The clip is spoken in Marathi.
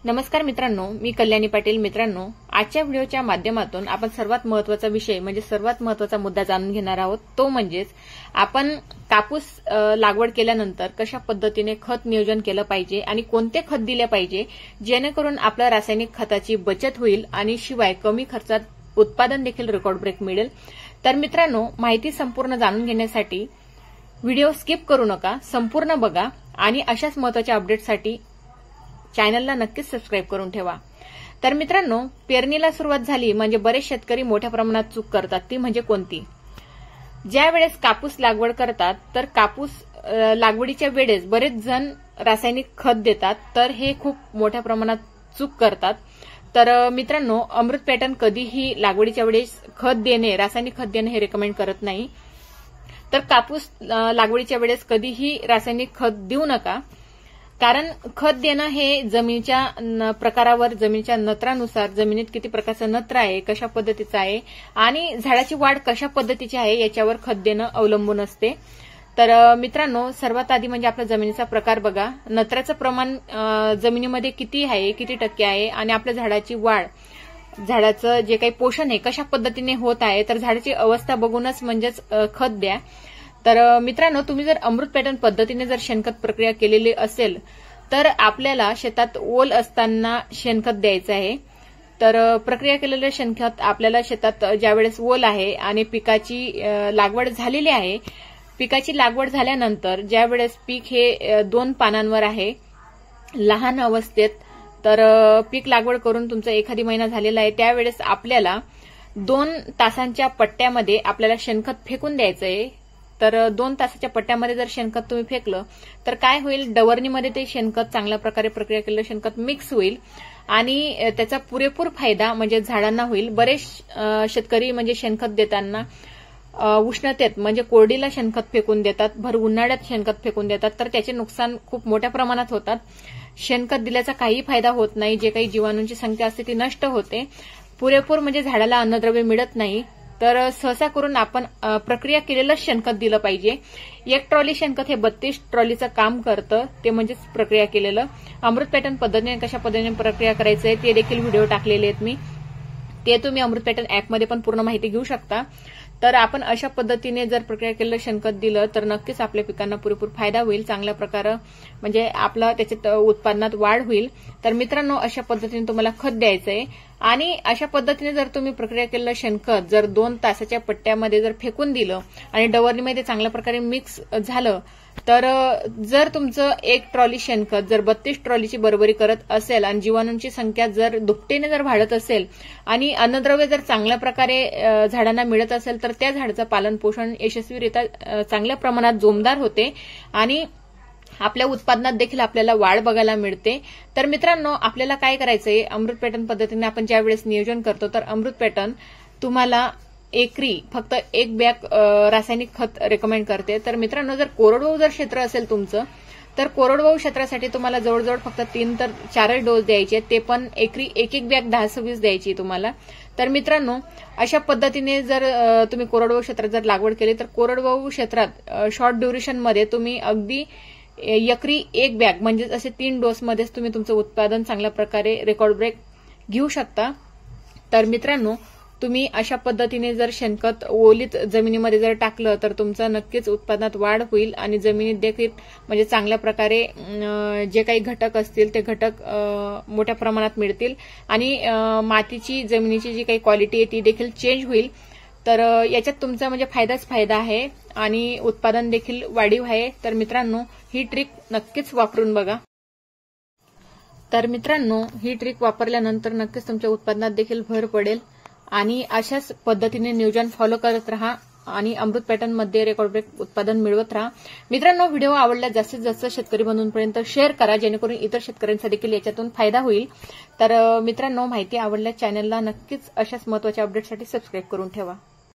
नमस्कार मित्रांनो, मी कल्याणी पाटील. मित्रांनो, आजच्या व्हिडिओच्या माध्यमातून आपण सर्वात महत्त्वाचा विषय म्हणजे सर्वात महत्त्वाचा मुद्दा जाणून घेणार आहोत. तो म्हणजेच आपण कापूस लागवड केल्यानंतर कशा पद्धतीने खत नियोजन केलं पाहिजे आणि कोणते खत दिले पाहिजे जेणेकरून आपल्या रासायनिक खताची बचत होईल आणि शिवाय कमी खर्चात उत्पादन देखील रेकॉर्ड ब्रेक मिळेल. तर मित्रांनो, माहिती संपूर्ण जाणून घेण्यासाठी व्हिडिओ स्किप करू नका, संपूर्ण बघा आणि अशाच महत्त्वाच्या अपडेटसाठी चॅनलला नक्कीच सबस्क्राईब करून ठेवा. तर मित्रांनो, पेरणीला सुरुवात झाली म्हणजे बरेच शेतकरी मोठ्या प्रमाणात चूक करतात. ती म्हणजे कोणती? ज्या वेळेस कापूस लागवड करतात तर कापूस लागवडीच्या वेळेस बरेच जण रासायनिक खत देतात, तर हे खूप मोठ्या प्रमाणात चूक करतात. तर मित्रांनो, अमृत पॅटर्न कधीही लागवडीच्या वेळेस खत देणे, रासायनिक खत देणे हे रेकमेंड करत नाही. तर कापूस लागवडीच्या वेळेस कधीही रासायनिक खत देऊ नका, कारण खत देणं हे जमिनीच्या प्रकारावर, जमिनीच्या नत्रानुसार, जमिनीत किती प्रकारचं नत्र आहे, कशा पद्धतीचं आहे आणि झाडाची वाढ कशा पद्धतीची आहे याच्यावर खत देणं अवलंबून असते. तर मित्रांनो, सर्वात आधी म्हणजे आपल्या जमिनीचा प्रकार बघा, नत्राचं प्रमाण जमिनीमध्ये किती आहे, किती टक्के आहे आणि आपल्या झाडाची वाढ, झाडाचं जे काही पोषण आहे कशा पद्धतीने होत आहे, तर झाडाची अवस्था बघूनच म्हणजेच खत द्या. तर मित्रांनो, तुम्ही जर अमृत पॅटर्न पद्धतीने जर शेणखत प्रक्रिया केलेली असेल तर आपल्याला शेतात ओल असताना शेणखत द्यायचं आहे. तर प्रक्रिया केलेलं शेणखत आपल्याला शेतात ज्यावेळेस ओल आहे आणि पिकाची लागवड झालेली आहे, पिकाची लागवड झाल्यानंतर ज्यावेळेस पीक हे 2 पानांवर आहे लहान अवस्थेत, तर पीक लागवड करून तुमचा एखादी महिना झालेला आहे, त्यावेळेस आपल्याला 2 तासांच्या पट्ट्यामध्ये आपल्याला शेणखत फेकून द्यायचं आहे. तर 2 तासाच्या पट्ट्यामध्ये जर शेणखत तुम्ही फेकलं तर काय होईल, डवरणीमध्ये ते शेणखत चांगल्या प्रकारे प्रक्रिया केलेलं शेणखत मिक्स होईल आणि त्याचा पुरेपूर फायदा म्हणजे झाडांना होईल. बरेच शेतकरी म्हणजे शेणखत देताना उष्णतेत म्हणजे कोरडीला शेणखत फेकून देतात, भर उन्हाळ्यात शेणखत फेकून देतात, तर त्याचे नुकसान खूप मोठ्या प्रमाणात होतात. शेणखत दिल्याचा काही फायदा होत नाही. जे काही जीवाणूंची संख्या असते ती नष्ट होते, पुरेपूर म्हणजे झाडाला अन्नद्रव्य मिळत नाही. तर सहसा करून आपण प्रक्रिया केलेलं शेणखत दिलं पाहिजे. 1 ट्रॉली शेणखत हे 32 ट्रॉलीचं काम करतं, ते म्हणजेच प्रक्रिया केलेलं. अमृत पॅटर्न पद्धतीने कशा पद्धतीने प्रक्रिया करायचं आहे ते देखील व्हिडिओ टाकलेले आहेत मी, ते तुम्ही अमृत पॅटर्न ऍपमध्ये पण पूर्ण माहिती घेऊ शकता. तर आपण अशा पद्धतीने जर प्रक्रिया केलेलं शेणखत दिलं तर नक्कीच आपल्या पिकांना पुरेपूर फायदा होईल, चांगल्या प्रकारे म्हणजे आपलं त्याच्यात उत्पादनात वाढ होईल. तर मित्रांनो, अशा पद्धतीने तुम्हाला खत द्यायचंय आणि अशा पद्धतीने जर तुम्ही प्रक्रिया केलेलं शेणखत जर 2 तासाच्या पट्ट्यामध्ये जर फेकून दिलं आणि डवरणीमध्ये चांगल्या प्रकारे मिक्स झालं, तर जर तुमचं 1 ट्रॉली शेणखत जर 32 ट्रॉलीची बरोबरी करत असेल आणि जीवाणूंची संख्या जर दुपटीने जर वाढत असेल आणि अन्नद्रव्य जर चांगल्या प्रकारे झाडांना मिळत असेल, तर त्या झाडाचं पालन पोषण यशस्वीरित्या चांगल्या प्रमाणात जोमदार होते आणि आपल्या उत्पादनात देखील आपल्याला वाढ बघायला मिळते. तर मित्रांनो, आपल्याला काय करायचंय, अमृत पॅटर्न पद्धतीने आपण ज्या वेळेस नियोजन करतो तर अमृत पॅटर्न तुम्हाला एकरी फक्त 1 बॅग रासायनिक खत रेकमेंड करते. तर मित्रांनो, जर कोरडवाहू जर क्षेत्र असेल तुमचं, तर कोरडवाहू क्षेत्रासाठी तुम्हाला जवळजवळ फक्त 3 ते 4 डोस द्यायचे, ते पण एकरी 1 बॅग 10-26 द्यायची तुम्हाला. तर मित्रांनो, अशा पद्धतीने जर तुम्ही कोरडवाहू क्षेत्रात जर लागवड केली तर कोरडवाहू क्षेत्रात शॉर्ट ड्युरेशनमध्ये तुम्ही अगदी एकरी 1 बॅग म्हणजे असे 3 डोसमध्येच तुम्ही तुमचं उत्पादन चांगल्या प्रकारे रेकॉर्ड ब्रेक घेऊ शकता. तर मित्रांनो, तुम्ही अशा पद्धतीने जर शेणखत ओलीत जमिनीमध्ये जर टाकलं तर तुमचं नक्कीच उत्पादनात वाढ होईल आणि जमिनीत देखील म्हणजे चांगल्या प्रकारे जे काही घटक असतील ते घटक मोठ्या प्रमाणात मिळतील आणि मातीची, जमिनीची जी काही क्वालिटी आहे ती देखील चेंज होईल. तर याच्यात तुमचा म्हणजे फायदाच फायदा आहे आणि उत्पादन देखील वाढीव आहे. तर मित्रांनो, ही ट्रिक नक्कीच वापरून बघा. तर मित्रांनो, ही ट्रिक वापरल्यानंतर नक्कीच तुमच्या उत्पादनात देखील भर पडेल आणि अशाच पद्धतीने नियोजन फॉलो करत राहा आणि अमृत पॅटर्नमध्ये रेकॉर्ड ब्रेक उत्पादन मिळवत राहा. मित्रांनो, व्हिडिओ आवडल्यास जास्तीत जास्त शेतकरी बंधूंपर्यंत शेअर करा, जेणेकरून इतर शेतकऱ्यांचा देखील याच्यातून फायदा होईल. तर मित्रांनो, माहिती आवडल्यास चॅनलला नक्कीच अशाच महत्त्वाच्या अपडेटसाठी सबस्क्राईब करून ठेवा.